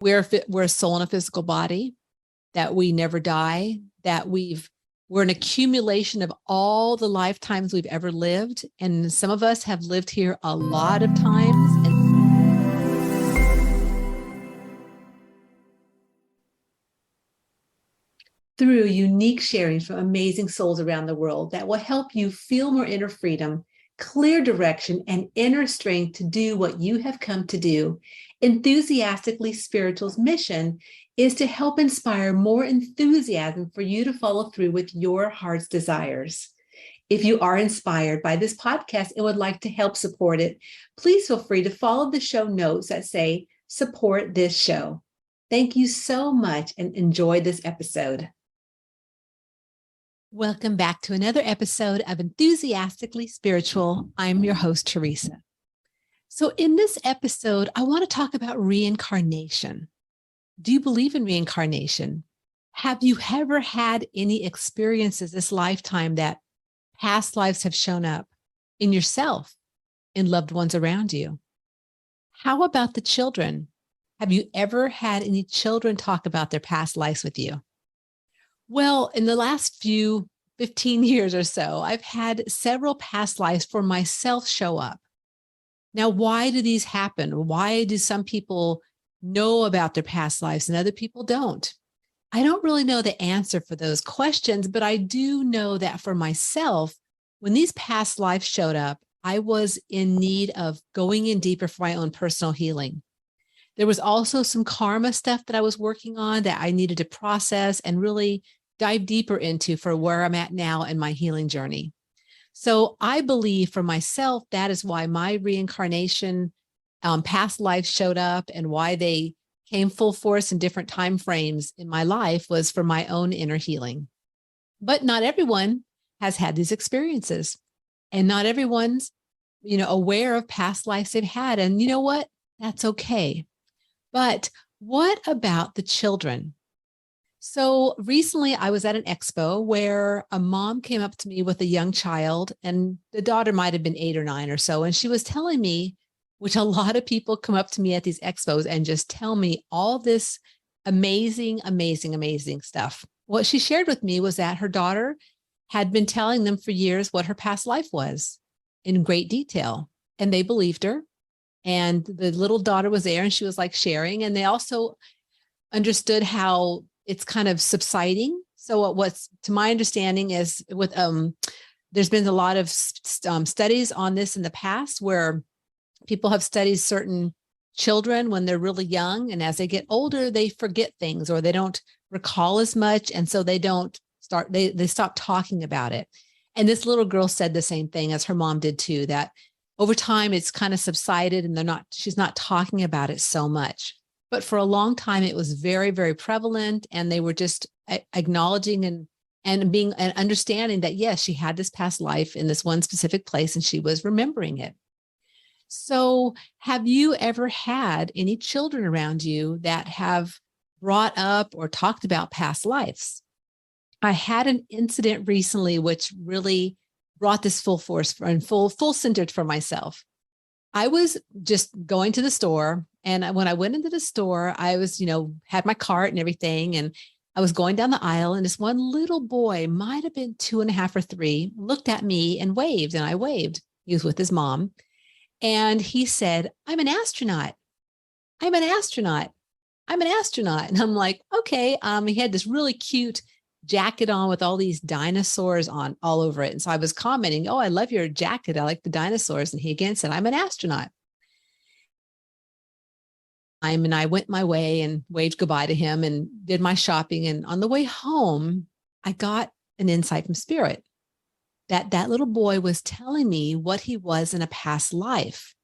We're a soul in a physical body, that we never die, that we're an accumulation of all the lifetimes we've ever lived. And some of us have lived here a lot of times. Through unique sharing from amazing souls around the world that will help you feel more inner freedom, clear direction, and inner strength to do what you have come to do. Enthusiastically Spiritual's mission is to help inspire more enthusiasm for you to follow through with your heart's desires. If you are inspired by this podcast and would like to help support it, please feel free to follow the show notes that say, support this show. Thank you so much and enjoy this episode. Welcome back to another episode of Enthusiastically Spiritual. I'm your host, Teresa. So in this episode, I want to talk about reincarnation. Do you believe in reincarnation? Have you ever had any experiences this lifetime that past lives have shown up in yourself, in loved ones around you? How about the children? Have you ever had any children talk about their past lives with you? Well, in the last 15 years or so, I've had several past lives for myself show up. Now, why do these happen? Why do some people know about their past lives and other people don't? I don't really know the answer for those questions, but I do know that for myself, when these past lives showed up, I was in need of going in deeper for my own personal healing. There was also some karma stuff that I was working on that I needed to process and really dive deeper into for where I'm at now in my healing journey. So I believe for myself, that is why my reincarnation past lives showed up and why they came full force in different time frames in my life was for my own inner healing. But not everyone has had these experiences, and not everyone's, aware of past lives they've had. And you know what? That's okay. But what about the children? So recently I was at an expo where a mom came up to me with a young child, and the daughter might have been 8 or 9 or so. And she was telling me, which a lot of people come up to me at these expos and just tell me all this amazing, amazing, amazing stuff. What she shared with me was that her daughter had been telling them for years what her past life was in great detail, and they believed her. And the little daughter was there and she was like sharing, and they also understood how it's kind of subsiding. So what's to my understanding is with there's been a lot of studies on this in the past where people have studied certain children when they're really young, and as they get older, they forget things or they don't recall as much, and so they stop talking about it. And this little girl said the same thing as her mom did too, that over time it's kind of subsided and she's not talking about it so much. But for a long time, it was very, very prevalent, and they were just acknowledging and being and understanding that, yes, she had this past life in this one specific place and she was remembering it. So have you ever had any children around you that have brought up or talked about past lives? I had an incident recently which really brought this full force and full centered for myself. I was just going to the store, and when I went into the store, I was, had my cart and everything, and I was going down the aisle, and this one little boy, might have been 2.5 or 3, looked at me and waved, and I waved. He was with his mom, and he said, "I'm an astronaut. I'm an astronaut. I'm an astronaut." And I'm like, okay. He had this really cute jacket on with all these dinosaurs on all over it. And so I was commenting, "Oh, I love your jacket. I like the dinosaurs." And he again said, "I'm an astronaut." And I went my way and waved goodbye to him and did my shopping. And on the way home, I got an insight from spirit that little boy was telling me what he was in a past life.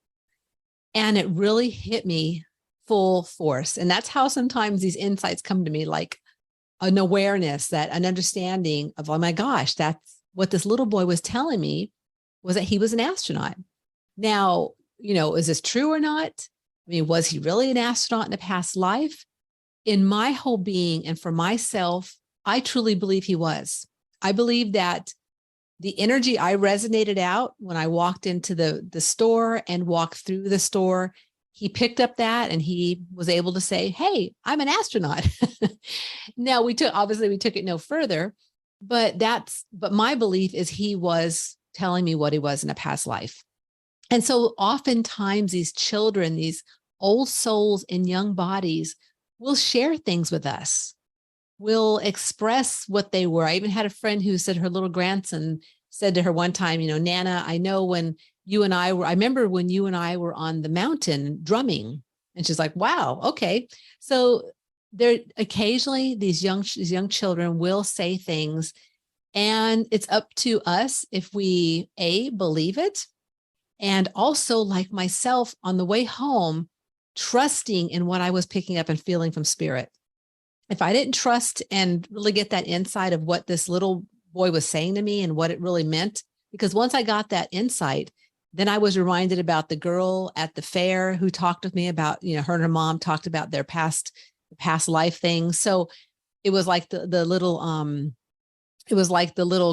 And it really hit me full force. And that's how sometimes these insights come to me, like an awareness, that an understanding of, oh my gosh, that's what this little boy was telling me, was that he was an astronaut. Now, is this true or not? I mean, was he really an astronaut in a past life? In my whole being and for myself, I truly believe he was. I believe that the energy I resonated out when I walked into the store and walked through the store he picked up that and he was able to say, hey, I'm an astronaut. Now we took it no further, but my belief is he was telling me what he was in a past life. And so oftentimes these children, these old souls in young bodies will share things with us, will express what they were. I even had a friend who said her little grandson said to her one time, Nana, I know when I remember when you and I were on the mountain drumming. And she's like, wow, okay. So there occasionally these young children will say things, and it's up to us if we believe it. And also, like myself, on the way home, trusting in what I was picking up and feeling from spirit. If I didn't trust and really get that insight of what this little boy was saying to me and what it really meant, because once I got that insight, then I was reminded about the girl at the fair who talked with me about, her and her mom talked about their past life things. So it was like the little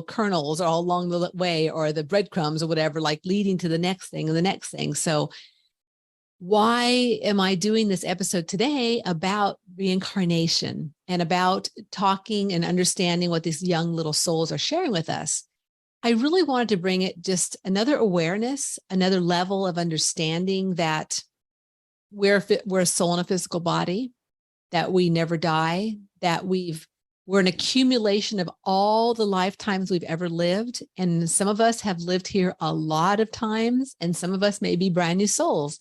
kernels all along the way, or the breadcrumbs or whatever, like leading to the next thing and the next thing. So why am I doing this episode today about reincarnation and about talking and understanding what these young little souls are sharing with us? I really wanted to bring it just another awareness, another level of understanding that we're a soul in a physical body, that we never die, that we're an accumulation of all the lifetimes we've ever lived. And some of us have lived here a lot of times, and some of us may be brand new souls.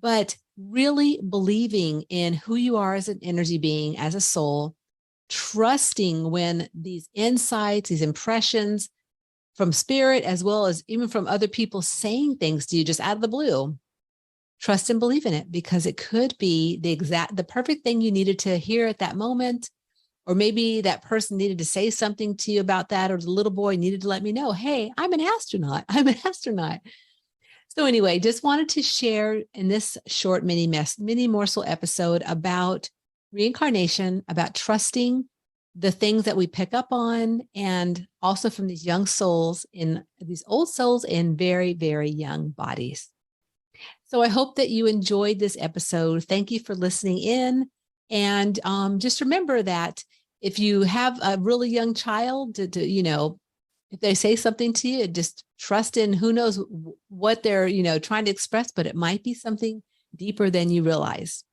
But really believing in who you are as an energy being, as a soul, trusting when these insights, these impressions from spirit, as well as even from other people saying things to you just out of the blue, trust and believe in it, because it could be the perfect thing you needed to hear at that moment. Or maybe that person needed to say something to you about that, or the little boy needed to let me know, hey, I'm an astronaut. I'm an astronaut. So anyway, just wanted to share in this short mini morsel episode about reincarnation, about trusting the things that we pick up on, and also from these young souls, in these old souls in very, very young bodies. So I hope that you enjoyed this episode. Thank you for listening in. And just remember that if you have a really young child, if they say something to you, just trust in who knows what they're, trying to express, but it might be something deeper than you realize.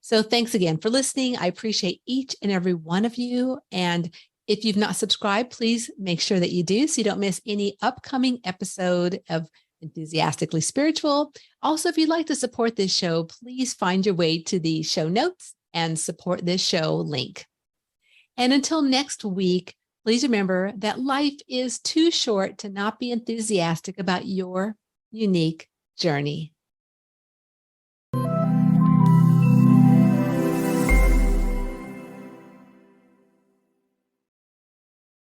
So thanks again for listening. I appreciate each and every one of you. And if you've not subscribed, please make sure that you do, so you don't miss any upcoming episode of Enthusiastically Spiritual. Also, if you'd like to support this show, please find your way to the show notes and support this show link. And until next week, please remember that life is too short to not be enthusiastic about your unique journey.